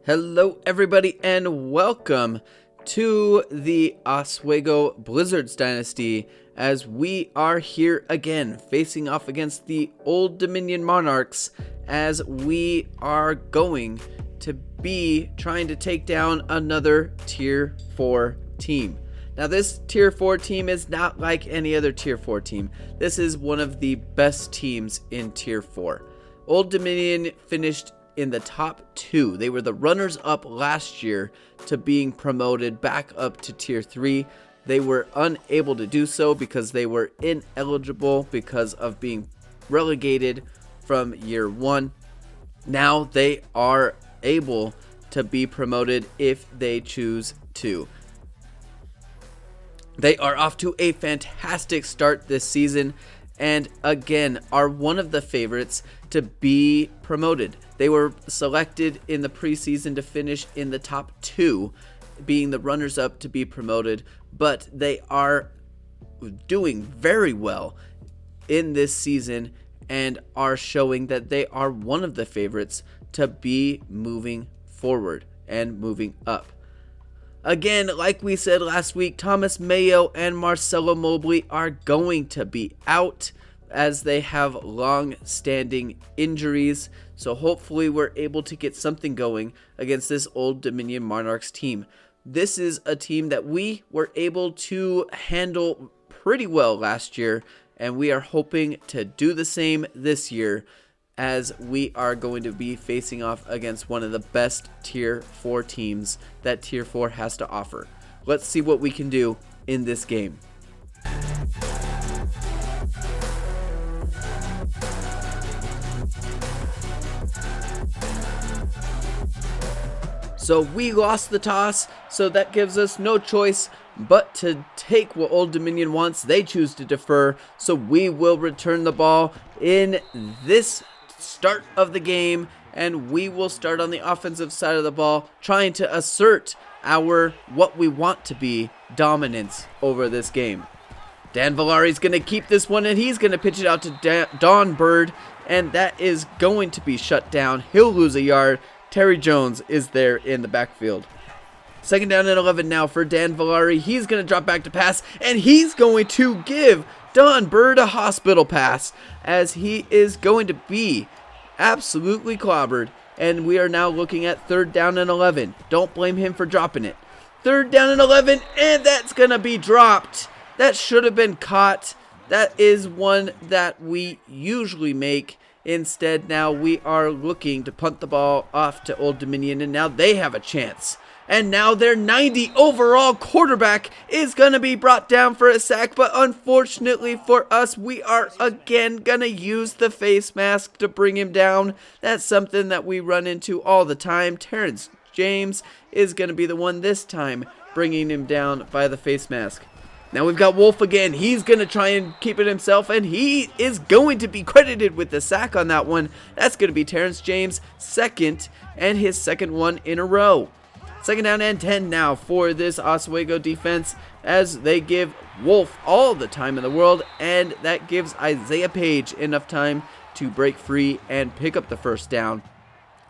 Hello everybody and welcome to the Oswego Blizzards Dynasty as we are here again facing off against the Old Dominion Monarchs as we are going to be trying to take down another Tier 4 team. Now this Tier 4 team is not like any other Tier 4 team. This is one of the best teams in Tier 4. Old Dominion finished in the top 2. They were the runners up last year to being promoted back up to Tier 3. They were unable to do so because they were ineligible because of being relegated from year 1. Now they are able to be promoted if they choose to. They are off to a fantastic start this season and again are one of the favorites to be promoted. They were selected in the preseason to finish in the top 2, being the runners-up to be promoted, but they are doing very well in this season and are showing that they are one of the favorites to be moving forward and moving up. Again, like we said last week, Thomas Mayo and Marcelo Mobley are going to be out as they have long-standing injuries. So hopefully we're able to get something going against this Old Dominion Monarchs team. This is a team that we were able to handle pretty well last year, and we are hoping to do the same this year as we are going to be facing off against one of the best Tier 4 teams that Tier 4 has to offer. Let's see what we can do in this game. So we lost the toss, so that gives us no choice but to take what Old Dominion wants. They choose to defer, so we will return the ball in this start of the game, and we will start on the offensive side of the ball, trying to assert our what we want to be dominance over this game. Dan Villari's going to keep this one, and he's going to pitch it out to Don Bird, and that is going to be shut down. He'll lose a yard. Terry Jones is there in the backfield. Second down and 11 now for Dan Villari. He's going to drop back to pass, and he's going to give Don Bird a hospital pass as he is going to be absolutely clobbered. And we are now looking at third down and 11. Don't blame him for dropping it. Third down and 11, and that's going to be dropped. That should have been caught. That is one that we usually make. Instead, now we are looking to punt the ball off to Old Dominion, and now they have a chance. And now their 90 overall quarterback is going to be brought down for a sack, but unfortunately for us, we are again going to use the face mask to bring him down. That's something that we run into all the time. Terrence James is going to be the one this time bringing him down by the face mask. Now we've got Wolf again. He's going to try and keep it himself, and he is going to be credited with the sack on that one. That's going to be Terrence James' second, and his second one in a row. Second down and 10 now for this Oswego defense as they give Wolf all the time in the world, and that gives Isaiah Page enough time to break free and pick up the first down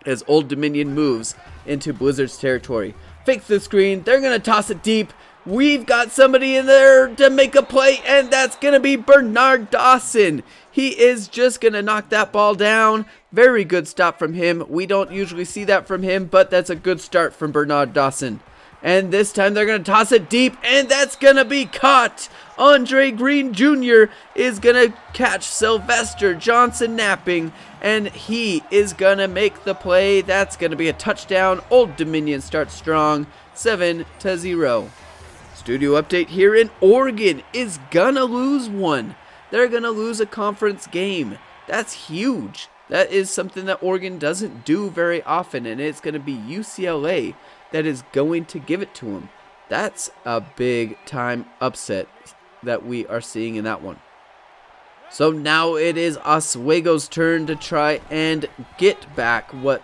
as Old Dominion moves into Blizzard's territory. Fakes the screen. They're going to toss it deep. We've got somebody in there to make a play, and that's going to be Bernard Dawson. He is just going to knock that ball down. Very good stop from him. We don't usually see that from him, but that's a good start from Bernard Dawson. And this time they're going to toss it deep, and that's going to be caught. Andre Green Jr. is going to catch Sylvester Johnson napping, and he is going to make the play. That's going to be a touchdown. Old Dominion starts strong, 7-0. Studio update here in Oregon is gonna lose one. They're gonna lose a conference game. That's huge. That is something that Oregon doesn't do very often, and it's gonna be UCLA that is going to give it to them. That's a big time upset that we are seeing in that one. So now it is Oswego's turn to try and get back what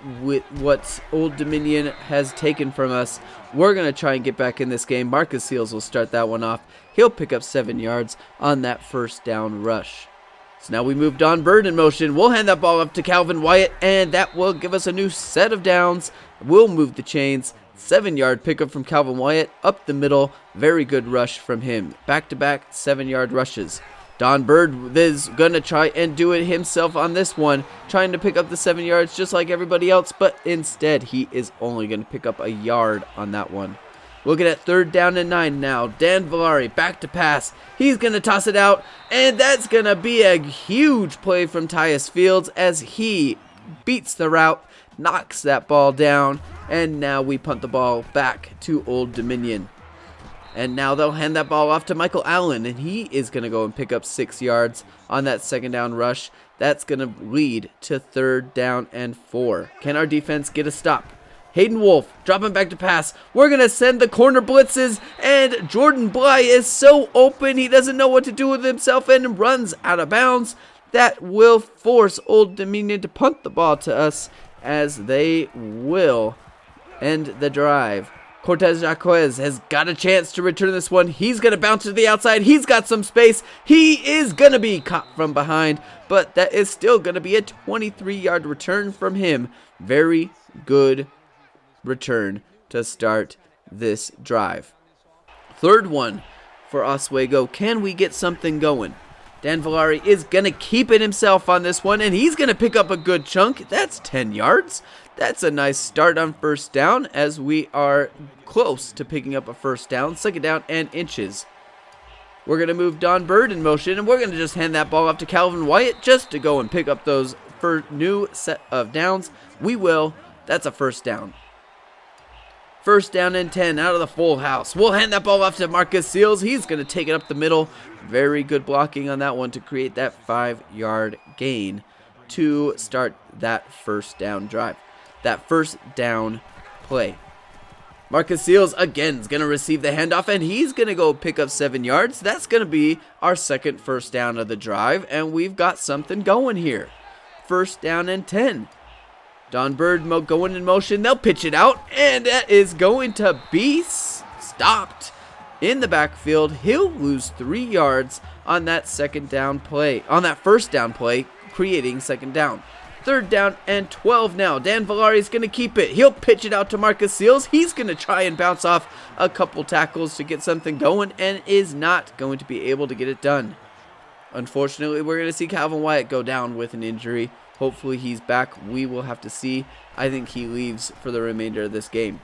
Old Dominion has taken from us. We're going to try and get back in this game. Marcus Seals will start that one off. He'll pick up 7 yards on that first down rush. So now we move Don Bird in motion. We'll hand that ball up to Calvin Wyatt, and that will give us a new set of downs. We'll move the chains. 7-yard pickup from Calvin Wyatt up the middle. Very good rush from him. Back-to-back 7-yard rushes. Don Bird is going to try and do it himself on this one, trying to pick up the 7 yards just like everybody else, but instead he is only going to pick up a yard on that one. Looking at 3rd down and 9 now. Dan Villari back to pass. He's going to toss it out, and that's going to be a huge play from Tyus Fields as he beats the route, knocks that ball down, and now we punt the ball back to Old Dominion. And now they'll hand that ball off to Michael Allen, and he is going to go and pick up 6 yards on that 2nd down rush. That's going to lead to 3rd down and 4. Can our defense get a stop? Hayden Wolf dropping back to pass. We're going to send the corner blitzes, and Jordan Bly is so open he doesn't know what to do with himself and runs out of bounds. That will force Old Dominion to punt the ball to us as they will end the drive. Cortez Jaquez has got a chance to return this one. He's going to bounce to the outside. He's got some space. He is going to be caught from behind, but that is still going to be a 23-yard return from him. Very good return to start this drive. 3rd one for Oswego. Can we get something going? Dan Villari is going to keep it himself on this one, and he's going to pick up a good chunk. That's 10 yards. That's a nice start on 1st down as we are close to picking up a 1st down. 2nd down and inches. We're going to move Don Bird in motion, and we're going to just hand that ball off to Calvin Wyatt just to go and pick up those for new set of downs. We will. That's a 1st down. 1st down and 10 out of the full house. We'll hand that ball off to Marcus Seals. He's going to take it up the middle. Very good blocking on that one to create that 5-yard gain to start that 1st down drive. That 1st down play. Marcus Seals again is going to receive the handoff, and he's going to go pick up 7 yards. That's going to be our 2nd 1st down of the drive, and we've got something going here. 1st down and 10. Don Bird going in motion. They'll pitch it out, and that is going to be stopped in the backfield. He'll lose 3 yards on that 2nd down play, on that 1st down play, creating 2nd down. 3rd down and 12 now. Dan Villari is going to keep it. He'll pitch it out to Marcus Seals. He's going to try and bounce off a couple tackles to get something going and is not going to be able to get it done. Unfortunately, we're going to see Calvin Wyatt go down with an injury. Hopefully he's back. We will have to see. I think he leaves for the remainder of this game.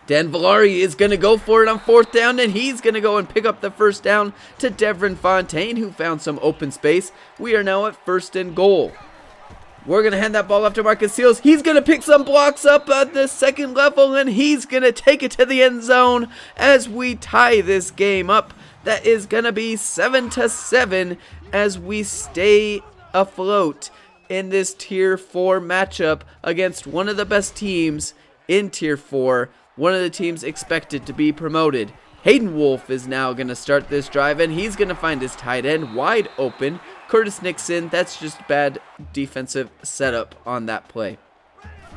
Dan Villari is going to go for it on 4th down, and he's going to go and pick up the 1st down to Devin Fontaine, who found some open space. We are now at 1st and goal. We're going to hand that ball off to Marcus Seals. He's going to pick some blocks up at the 2nd level, and he's going to take it to the end zone as we tie this game up. That is going to be 7-7 as we stay afloat in this Tier 4 matchup against one of the best teams in Tier 4, one of the teams expected to be promoted. Hayden Wolf is now going to start this drive, and he's going to find his tight end wide open. Curtis Nixon, that's just bad defensive setup on that play.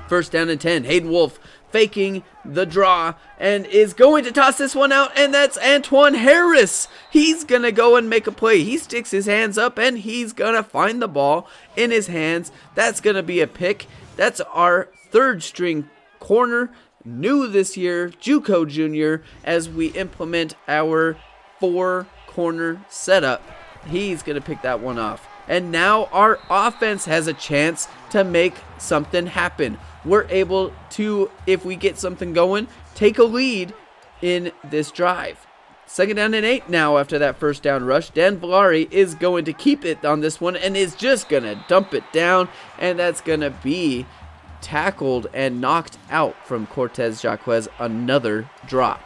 1st down and 10. Hayden Wolf faking the draw and is going to toss this one out, and that's Antoine Harris. He's going to go and make a play. He sticks his hands up, and he's going to find the ball in his hands. That's going to be a pick. That's our 3rd string corner, new this year, JUCO junior, as we implement our 4-corner setup. He's going to pick that one off. And now our offense has a chance to make something happen. We're able to, if we get something going, take a lead in this drive. 2nd down and 8 now after that 1st down rush. Dan Villari is going to keep it on this one and is just going to dump it down. And that's going to be tackled and knocked out from Cortez Jaquez. Another drop.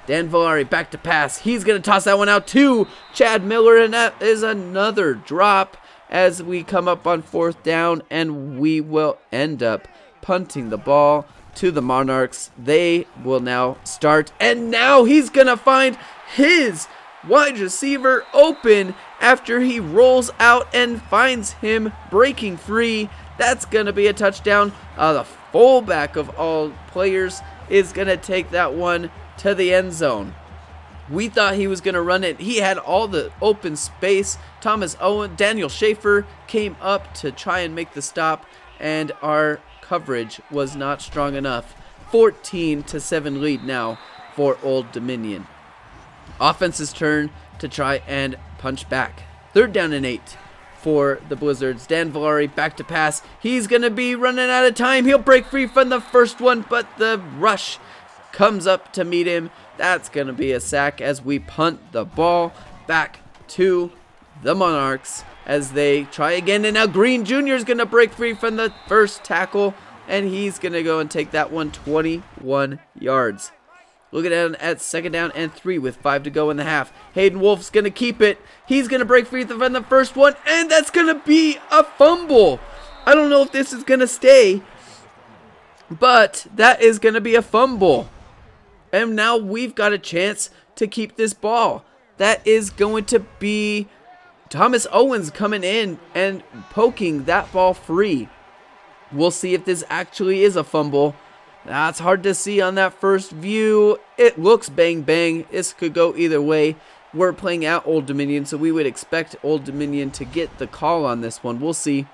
Dan Villari back to pass. He's going to toss that one out to Chad Miller, and that is another drop as we come up on 4th down, and we will end up punting the ball to the Monarchs. They will now start, and now he's going to find his wide receiver open after he rolls out and finds him breaking free. That's going to be a touchdown. The fullback of all players is going to take that one to the end zone. We thought he was going to run it. He had all the open space. Daniel Schaefer came up to try and make the stop, and our coverage was not strong enough. 14-7 lead now for Old Dominion. Offense's turn to try and punch back. 3rd down and 8 for the Blizzards. Dan Villari back to pass. He's going to be running out of time. He'll break free from the first one, but the rush comes up to meet him. That's going to be a sack as we punt the ball back to the Monarchs as they try again. And now Green Jr. is going to break free from the first tackle, and he's going to go and take that one 21 yards. Looking at 2nd down and 3 with 5 to go in the half. Hayden Wolf's going to keep it. He's going to break free from the first one, and that's going to be a fumble. I don't know if this is going to stay, but that is going to be a fumble. And now we've got a chance to keep this ball. That is going to be Thomas Owens coming in and poking that ball free. We'll see if this actually is a fumble. That's hard to see on that first view. It looks bang bang. This could go either way. We're playing at Old Dominion, so we would expect Old Dominion to get the call on this one. We'll see.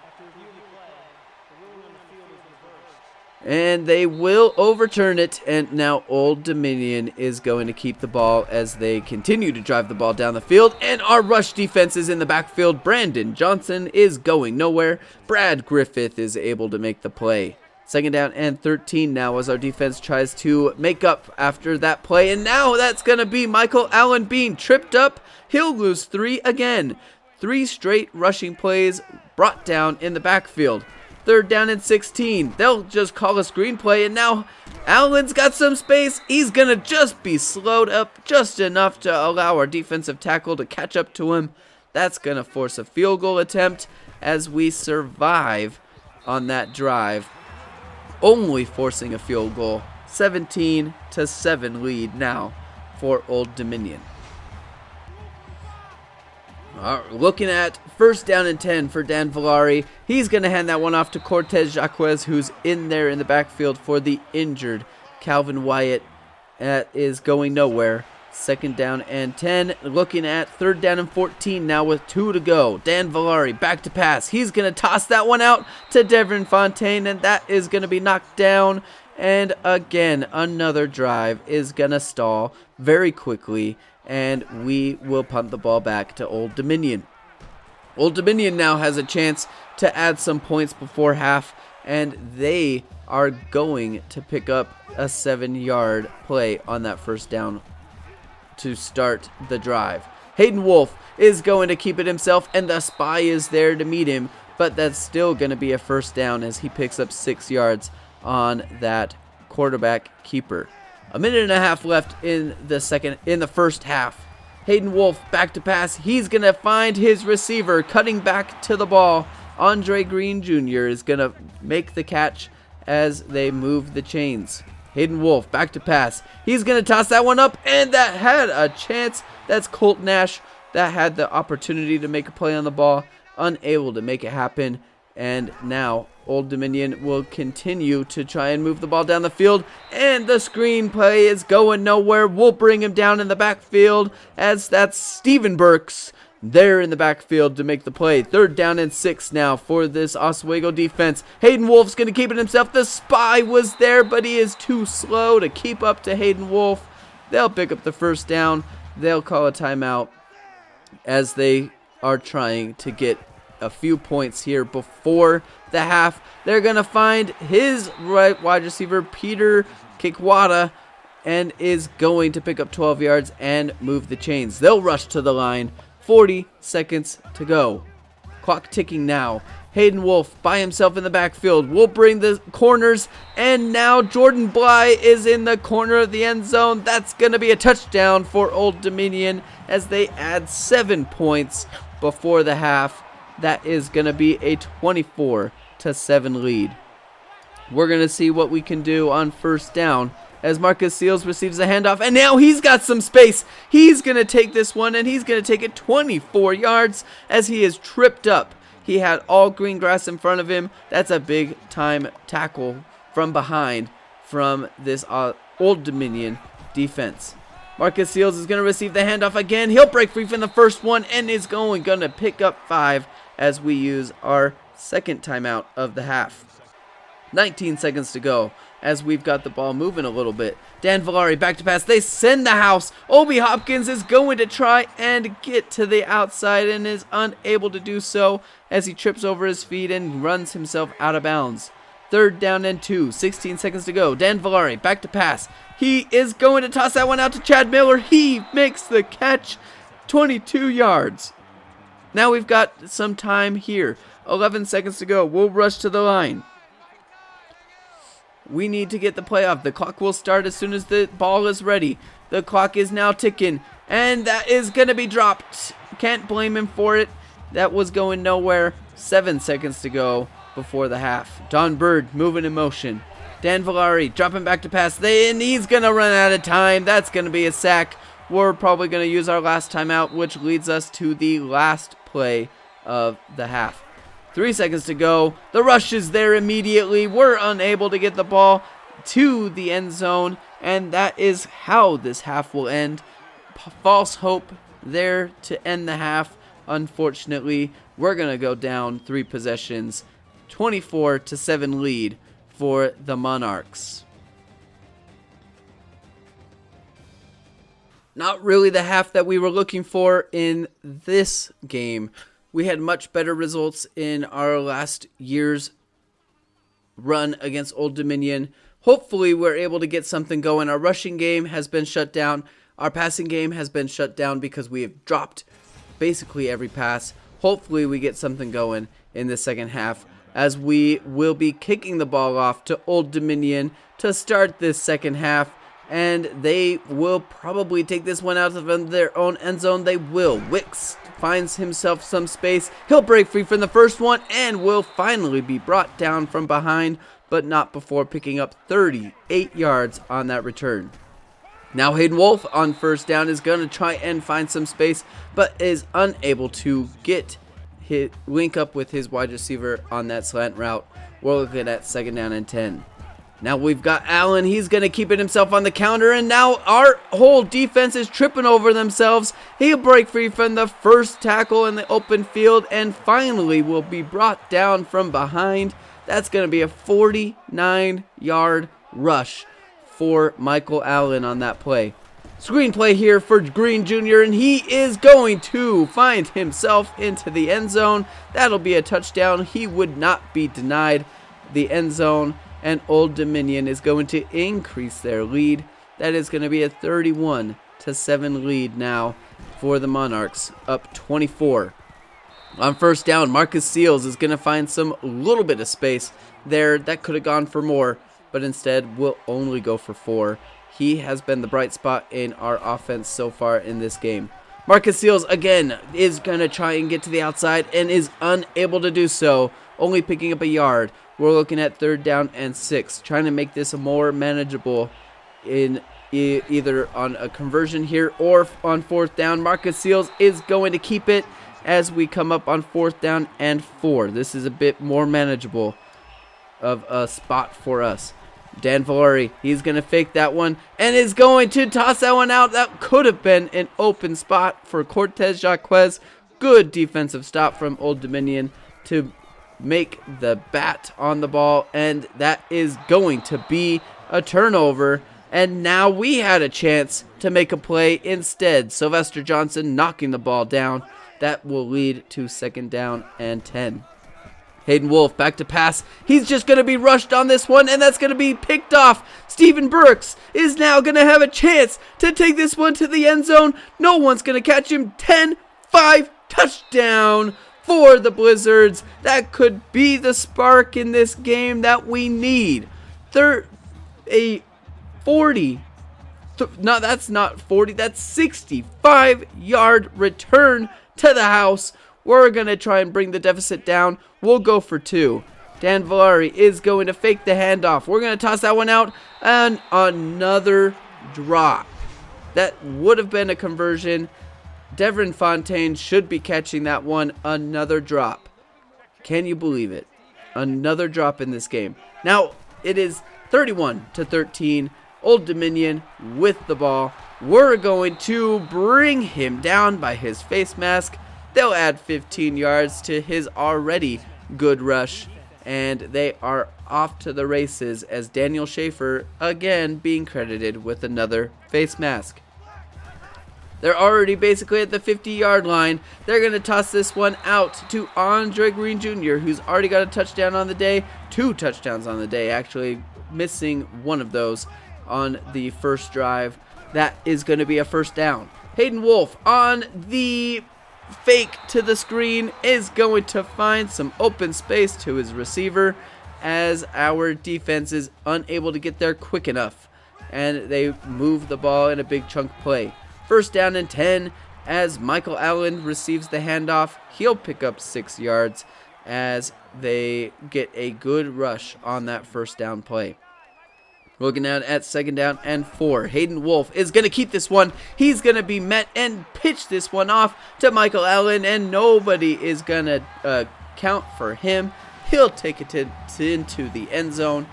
And they will overturn it, and now Old Dominion is going to keep the ball as they continue to drive the ball down the field. And our rush defense is in the backfield. Brandon Johnson is going nowhere. Brad Griffith is able to make the play. 2nd down and 13 now as our defense tries to make up after that play. And now that's going to be Michael Allen being tripped up. He'll lose 3 again. 3 straight rushing plays brought down in the backfield. 3rd down and 16. They'll just call a screen play, and now Allen's got some space. He's going to just be slowed up just enough to allow our defensive tackle to catch up to him. That's going to force a field goal attempt as we survive on that drive. Only forcing a field goal. 17-7 lead now for Old Dominion. Looking at 1st down and 10 for Dan Villari. He's going to hand that one off to Cortez Jacques, who's in there in the backfield for the injured Calvin Wyatt. That is going nowhere. 2nd down and 10. Looking at 3rd down and 14 now with 2 to go. Dan Villari back to pass. He's going to toss that one out to Devin Fontaine, and that is going to be knocked down. And again, another drive is going to stall very quickly, and we will punt the ball back to Old Dominion. Old Dominion now has a chance to add some points before half, and they are going to pick up a 7-yard play on that 1st down to start the drive. Hayden Wolf is going to keep it himself, and the spy is there to meet him, but that's still going to be a 1st down as he picks up 6 yards on that quarterback keeper. 1.5 minutes left in the first half. Hayden Wolf back to pass. He's going to find his receiver cutting back to the ball. Andre Green Jr. is going to make the catch as they move the chains. Hayden Wolf back to pass. He's going to toss that one up, and that had a chance. That's Colt Nash that had the opportunity to make a play on the ball, unable to make it happen. And now Old Dominion will continue to try and move the ball down the field, and the screen play is going nowhere. We'll bring him down in the backfield as that's Steven Burks there in the backfield to make the play. 3rd down and 6 now for this Oswego defense. Hayden Wolf's going to keep it himself. The spy was there, but he is too slow to keep up to Hayden Wolf. They'll pick up the 1st down. They'll call a timeout as they are trying to get a few points here before the half. They're going to find his right wide receiver, Peter Kikwata, and is going to pick up 12 yards and move the chains. They'll rush to the line. 40 seconds to go. Clock ticking now. Hayden Wolf by himself in the backfield. We'll bring the corners, and now Jordan Bly is in the corner of the end zone. That's going to be a touchdown for Old Dominion as they add 7 points before the half. That is going to be a 24-7 lead. We're going to see what we can do on 1st down as Marcus Seals receives a handoff, and now he's got some space. He's going to take this one, and he's going to take it 24 yards as he is tripped up. He had all green grass in front of him. That's a big-time tackle from behind from this Old Dominion defense. Marcus Seals is going to receive the handoff again. He'll break free from the first one and is going to pick up 5 as we use our second timeout of the half. 19 seconds to go as we've got the ball moving a little bit. Dan Villari back to pass. They send the house. Obi Hopkins is going to try and get to the outside and is unable to do so as he trips over his feet and runs himself out of bounds. 3rd down and 2. 16 seconds to go. Dan Villari back to pass. He is going to toss that one out to Chad Miller. He makes the catch. 22 yards. Now we've got some time here. 11 seconds to go. We'll rush to the line. We need to get the play off. The clock will start as soon as the ball is ready. The clock is now ticking. And that is going to be dropped. Can't blame him for it. That was going nowhere. 7 seconds to go before the half. Don Bird moving in motion. Dan Villari dropping back to pass. And he's going to run out of time. That's going to be a sack. We're probably going to use our last timeout, which leads us to the last play of the half. 3 seconds to go. The rush is there immediately. We're unable to get the ball to the end zone, and that is how this half will end. False hope there to end the half. Unfortunately, we're going to go down 3 possessions. 24-7 lead for the Monarchs. Not really the half that we were looking for in this game. We had much better results in our last year's run against Old Dominion. Hopefully we're able to get something going. Our rushing game has been shut down. Our passing game has been shut down because we have dropped basically every pass. Hopefully we get something going in the second half, as we will be kicking the ball off to Old Dominion to start this second half. And they will probably take this one out of their own end zone. They will. Wicks finds himself some space. He'll break free from the first one and will finally be brought down from behind, but not before picking up 38 yards on that return. Now Hayden Wolf on first down is going to try and find some space, but is unable to link up with his wide receiver on that slant route. We're looking at 2nd down and 10. Now we've got Allen. He's going to keep it himself on the counter. And now our whole defense is tripping over themselves. He'll break free from the first tackle in the open field. And finally will be brought down from behind. That's going to be a 49-yard rush for Michael Allen on that play. Screenplay here for Green Jr. And he is going to find himself into the end zone. That'll be a touchdown. He would not be denied the end zone. And Old Dominion is going to increase their lead. That is going to be a 31-7 lead now for the Monarchs, up 24. On first down, Marcus Seals is going to find some little bit of space there. That could have gone for more, but instead will only go for 4. He has been the bright spot in our offense so far in this game. Marcus Seals again is going to try and get to the outside and is unable to do so, only picking up a yard. We're looking at 3rd down and 6, trying to make this more manageable in either on a conversion here or on 4th down. Marcus Seals is going to keep it as we come up on 4th down and 4. This is a bit more manageable of a spot for us. Dan Villari, he's going to fake that one and is going to toss that one out. That could have been an open spot for Cortez Jacquez. Good defensive stop from Old Dominion to make the bat on the ball, and that is going to be a turnover. And now we had a chance to make a play instead. Sylvester Johnson knocking the ball down. That will lead to 2nd down and 10. Hayden Wolf back to pass. He's just going to be rushed on this one, and that's going to be picked off. Stephen Burks is now going to have a chance to take this one to the end zone. No one's going to catch him. 10-5 touchdown for the Blizzards. That could be the spark in this game that we need. That's not 40, that's 65-yard return to the house. We're going to try and bring the deficit down. We'll go for 2. Dan Villari is going to fake the handoff. We're going to toss that one out, and another drop. That would have been a conversion. Devin Fontaine should be catching that one. Another drop. Can you believe it? Another drop in this game. Now, it is 31-13. Old Dominion with the ball. We're going to bring him down by his face mask. They'll add 15 yards to his already good rush, and they are off to the races as Daniel Schaefer again being credited with another face mask. They're already basically at the 50-yard line. They're going to toss this one out to Andre Green Jr., who's already got a touchdown on the day. 2 touchdowns on the day, actually, missing one of those on the first drive. That is going to be a first down. Hayden Wolf on the fake to the screen is going to find some open space to his receiver as our defense is unable to get there quick enough. And they move the ball in a big chunk play. First down and 10 as Michael Allen receives the handoff. He'll pick up 6 yards as they get a good rush on that first down play. Looking at second down and 4. Hayden Wolf is going to keep this one. He's going to be met and pitch this one off to Michael Allen, and nobody is going to count for him. He'll take it into the end zone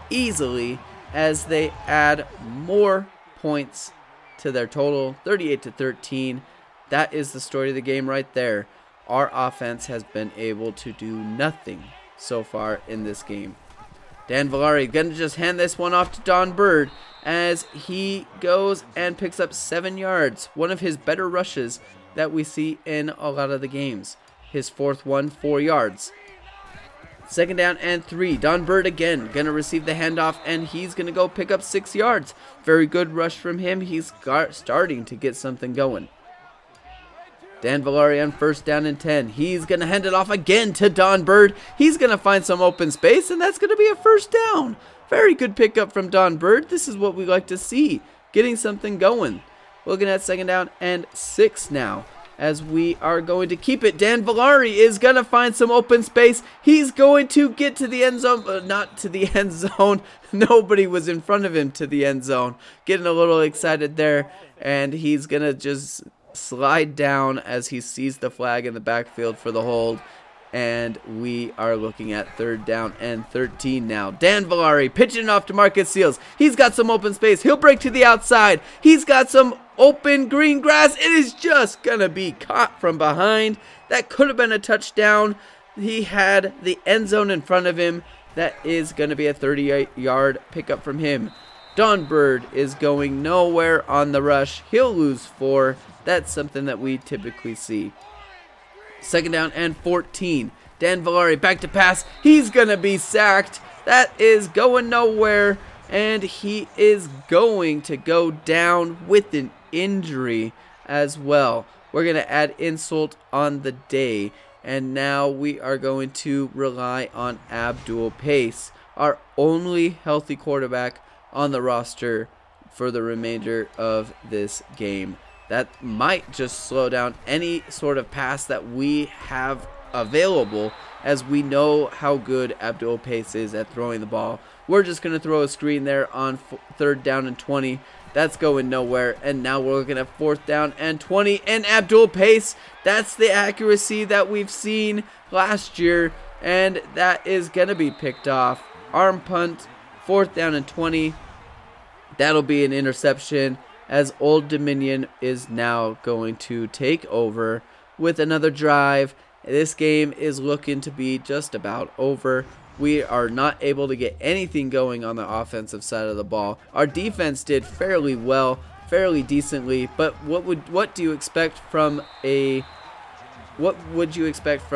easily as they add more points to their total, 38-13. That is the story of the game right there. Our offense has been able to do nothing so far in this game. Dan Villari going to just hand this one off to Don Bird as he goes and picks up 7 yards. One of his better rushes that we see in a lot of the games. His fourth one, 4 yards. Second down and 3. Don Bird again going to receive the handoff, and he's going to go pick up 6 yards. Very good rush from him. He's starting to get something going. Dan Villari on first down and 10. He's going to hand it off again to Don Bird. He's going to find some open space, and that's going to be a first down. Very good pickup from Don Bird. This is what we like to see, getting something going. Looking at second down and 6 now, as we are going to keep it. Dan Villari is going to find some open space. He's going to get to the end zone, but not to the end zone. Nobody was in front of him to the end zone. Getting a little excited there, and he's going to just slide down as he sees the flag in the backfield for the hold. And we are looking at third down and 13 now. Dan Villari pitching it off to Marcus Seals. He's got some open space. He'll break to the outside. He's got some open green grass. It is just going to be caught from behind. That could have been a touchdown. He had the end zone in front of him. That is going to be a 38-yard pickup from him. Don Bird is going nowhere on the rush. He'll lose 4. That's something that we typically see. Second down and 14. Dan Villari back to pass. He's going to be sacked. That is going nowhere. And he is going to go down with an injury as well. We're going to add insult on the day. And now we are going to rely on Abdul Pace, our only healthy quarterback on the roster for the remainder of this game. That might just slow down any sort of pass that we have available, as we know how good Abdul Pace is at throwing the ball. We're just going to throw a screen there on third down and 20. That's going nowhere. And now we're looking at fourth down and 20. And Abdul Pace, that's the accuracy that we've seen last year. And that is going to be picked off. Arm punt, fourth down and 20. That'll be an interception, as Old Dominion is now going to take over with another drive. This game is looking to be just about over. We are not able to get anything going on the offensive side of the ball. Our defense did fairly well, fairly decently, but what would you expect from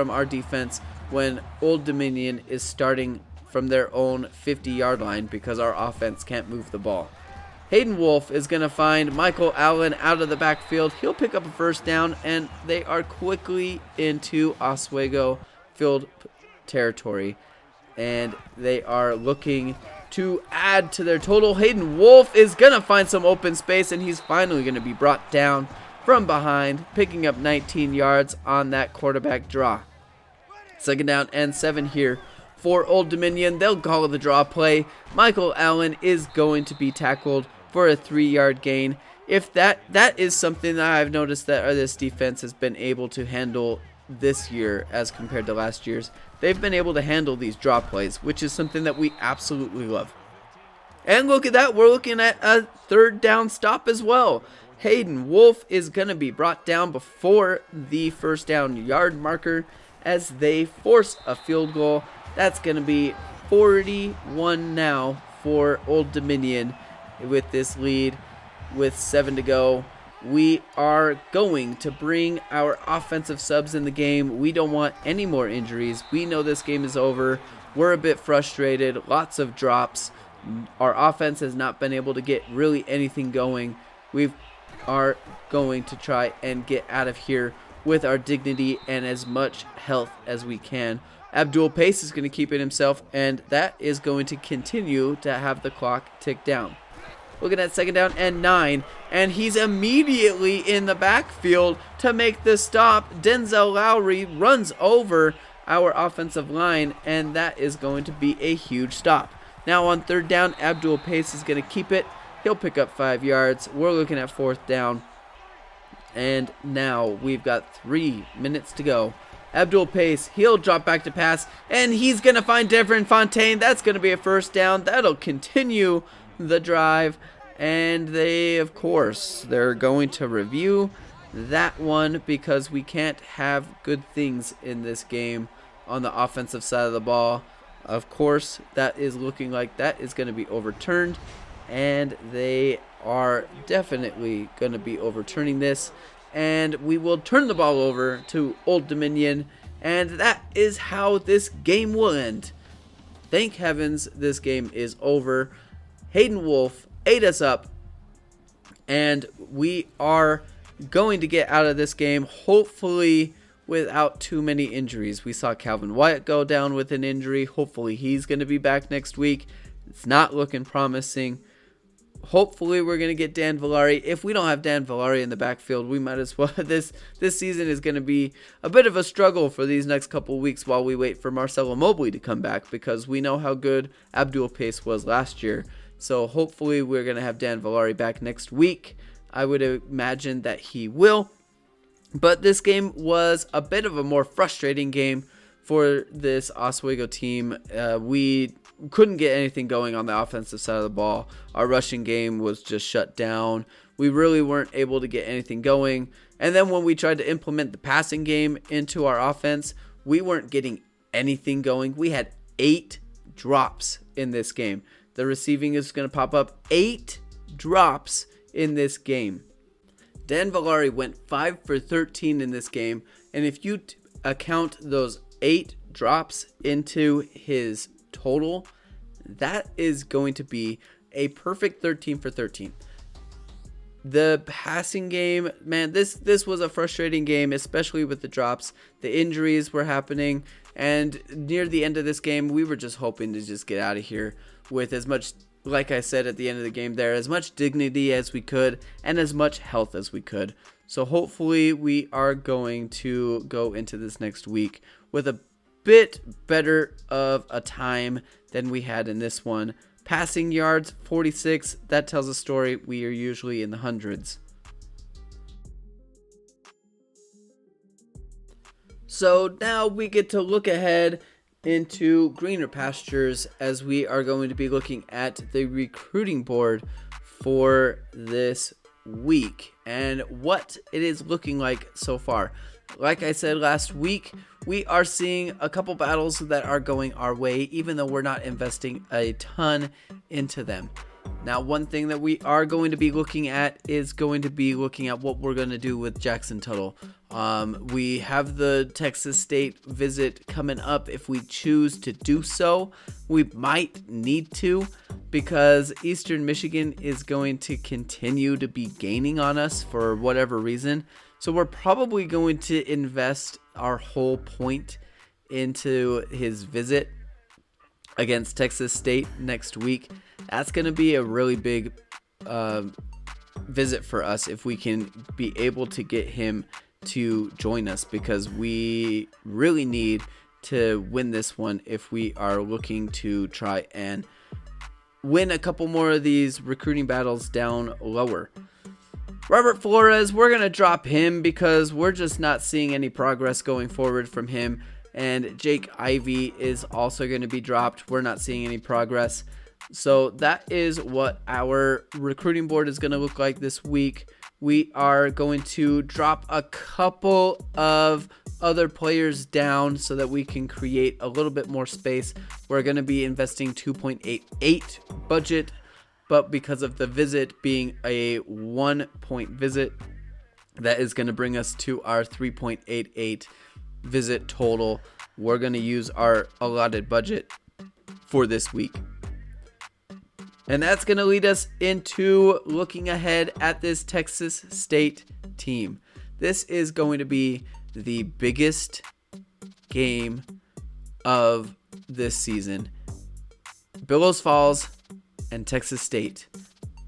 our defense when Old Dominion is starting from their own 50-yard line because our offense can't move the ball? Hayden Wolf is going to find Michael Allen out of the backfield. He'll pick up a first down, and they are quickly into Oswego field territory. And they are looking to add to their total. Hayden Wolf is going to find some open space, and he's finally going to be brought down from behind, picking up 19 yards on that quarterback draw. Second down and 7 here for Old Dominion. They'll call the draw play. Michael Allen is going to be tackled for a 3-yard gain. If that is something that I've noticed that this defense has been able to handle this year as compared to last year's. They've been able to handle these draw plays, which is something that we absolutely love. And look at that, we're looking at a third down stop as well. Hayden Wolf is going to be brought down before the first down yard marker as they force a field goal. That's going to be 41 now for Old Dominion with this lead with 7 to go. We are going to bring our offensive subs in the game. We don't want any more injuries. We know this game is over. We're a bit frustrated. Lots of drops. Our offense has not been able to get really anything going. We are going to try and get out of here with our dignity and as much health as we can. Abdul Pace is going to keep it himself, and that is going to continue to have the clock tick down. Looking at second down and 9, and he's immediately in the backfield to make the stop. Denzel Lowry runs over our offensive line, and that is going to be a huge stop. Now on third down, Abdul Pace is going to keep it. He'll pick up 5 yards. We're looking at fourth down. And now we've got 3 minutes to go. Abdul Pace, he'll drop back to pass, and he's going to find Devin Fontaine. That's going to be a first down. That'll continue the drive. And they're going to review that one because we can't have good things in this game on the offensive side of the ball. Of course, that is looking like that is going to be overturned, and they are definitely going to be overturning this, and we will turn the ball over to Old Dominion, and that is how this game will end. Thank heavens this game is over. Hayden Wolf ate us up, and we are going to get out of this game, hopefully without too many injuries. We saw Calvin Wyatt go down with an injury. Hopefully he's going to be back next week. It's not looking promising. Hopefully we're going to get Dan Villari. If we don't have Dan Villari in the backfield, we might as well. This season is going to be a bit of a struggle for these next couple weeks while we wait for Marcelo Mobley to come back, because we know how good Abdul Pace was last year. So hopefully we're going to have Dan Villari back next week. I would imagine that he will. But this game was a bit of a more frustrating game for this Oswego team. We couldn't get anything going on the offensive side of the ball. Our rushing game was just shut down. We really weren't able to get anything going. And then when we tried to implement the passing game into our offense, we weren't getting anything going. We had 8 drops in this game. The receiving is going to pop up. 8 drops in this game. Dan Villari went 5 for 13 in this game, and if you account those 8 drops into his total, that is going to be a perfect 13 for 13. The passing game, man, this was a frustrating game, especially with the drops. The injuries were happening, and near the end of this game, we were just hoping to just get out of here with as much, like I said at the end of the game there, as much dignity as we could and as much health as we could. So hopefully we are going to go into this next week with a bit better of a time than we had in this one. Passing yards, 46. That tells a story. We are usually in the hundreds. So now we get to look ahead into greener pastures as we are going to be looking at the recruiting board for this week and what it is looking like so far. Like I said last week, we are seeing a couple battles that are going our way, even though we're not investing a ton into them. Now, one thing that we are going to be looking at is going to be looking at what we're going to do with Jackson Tuttle. We have the Texas State visit coming up. If we choose to do so, we might need to, because Eastern Michigan is going to continue to be gaining on us for whatever reason. So we're probably going to invest our whole point into his visit against Texas State next week. That's going to be a really big visit for us if we can be able to get him to join us, because we really need to win this one if we are looking to try and win a couple more of these recruiting battles down lower. Robert Flores, we're going to drop him because we're just not seeing any progress going forward from him. And Jake Ivey is also going to be dropped. We're not seeing any progress. So that is what our recruiting board is going to look like this week. We are going to drop a couple of other players down so that we can create a little bit more space. We're going to be investing 2.88 budget, but because of the visit being a 1-point visit, that is going to bring us to our 3.88 visit total. We're going to use our allotted budget for this week. And that's going to lead us into looking ahead at this Texas State team. This is going to be the biggest game of this season. Billows Falls and Texas State.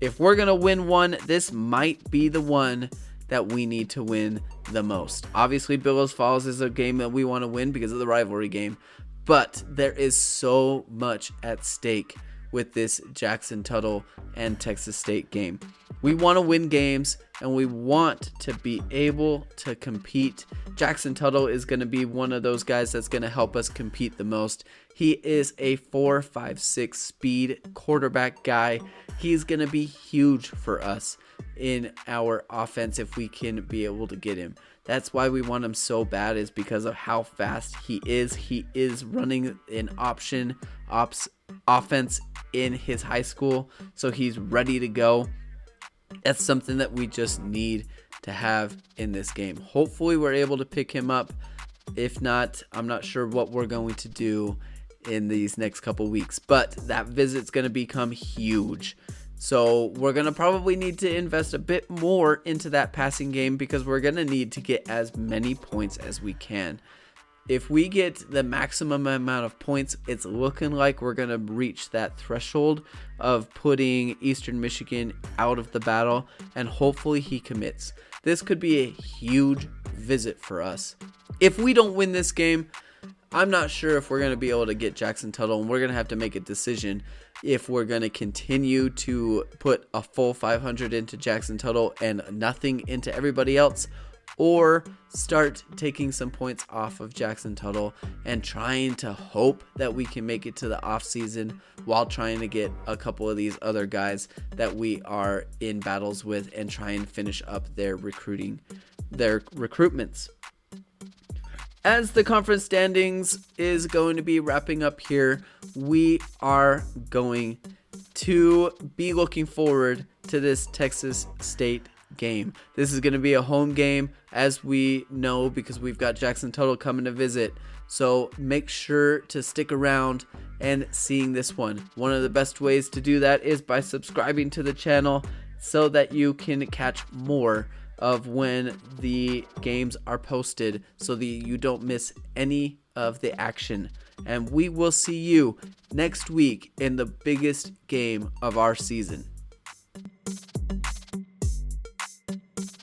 If we're going to win one, this might be the one that we need to win the most. Obviously, Billows Falls is a game that we want to win because of the rivalry game, but there is so much at stake with this Jackson Tuttle and Texas State game. We want to win games and we want to be able to compete. Jackson Tuttle is going to be one of those guys that's going to help us compete the most. He is a 4.56 speed quarterback guy. He's going to be huge for us in our offense if we can be able to get him. That's why we want him so bad, is because of how fast he is. He is running an ops offense in his high school, so he's ready to go. That's something that we just need to have in this game. Hopefully we're able to pick him up. If not, I'm not sure what we're going to do in these next couple weeks, but that visit's going to become huge. So we're going to probably need to invest a bit more into that passing game because we're going to need to get as many points as we can. If we get the maximum amount of points, it's looking like we're going to reach that threshold of putting Eastern Michigan out of the battle, and hopefully he commits. This could be a huge visit for us. If we don't win this game, I'm not sure if we're going to be able to get Jackson Tuttle, and we're going to have to make a decision if we're going to continue to put a full 500 into Jackson Tuttle and nothing into everybody else, or start taking some points off of Jackson Tuttle and trying to hope that we can make it to the off season while trying to get a couple of these other guys that we are in battles with and try and finish up their recruitments. As the conference standings is going to be wrapping up here, we are going to be looking forward to this Texas State game. This is going to be a home game, as we know, because we've got Jackson Tuttle coming to visit. So make sure to stick around and seeing this one. One of the best ways to do that is by subscribing to the channel so that you can catch more of when the games are posted, so that you don't miss any of the action. And we will see you next week in the biggest game of our season.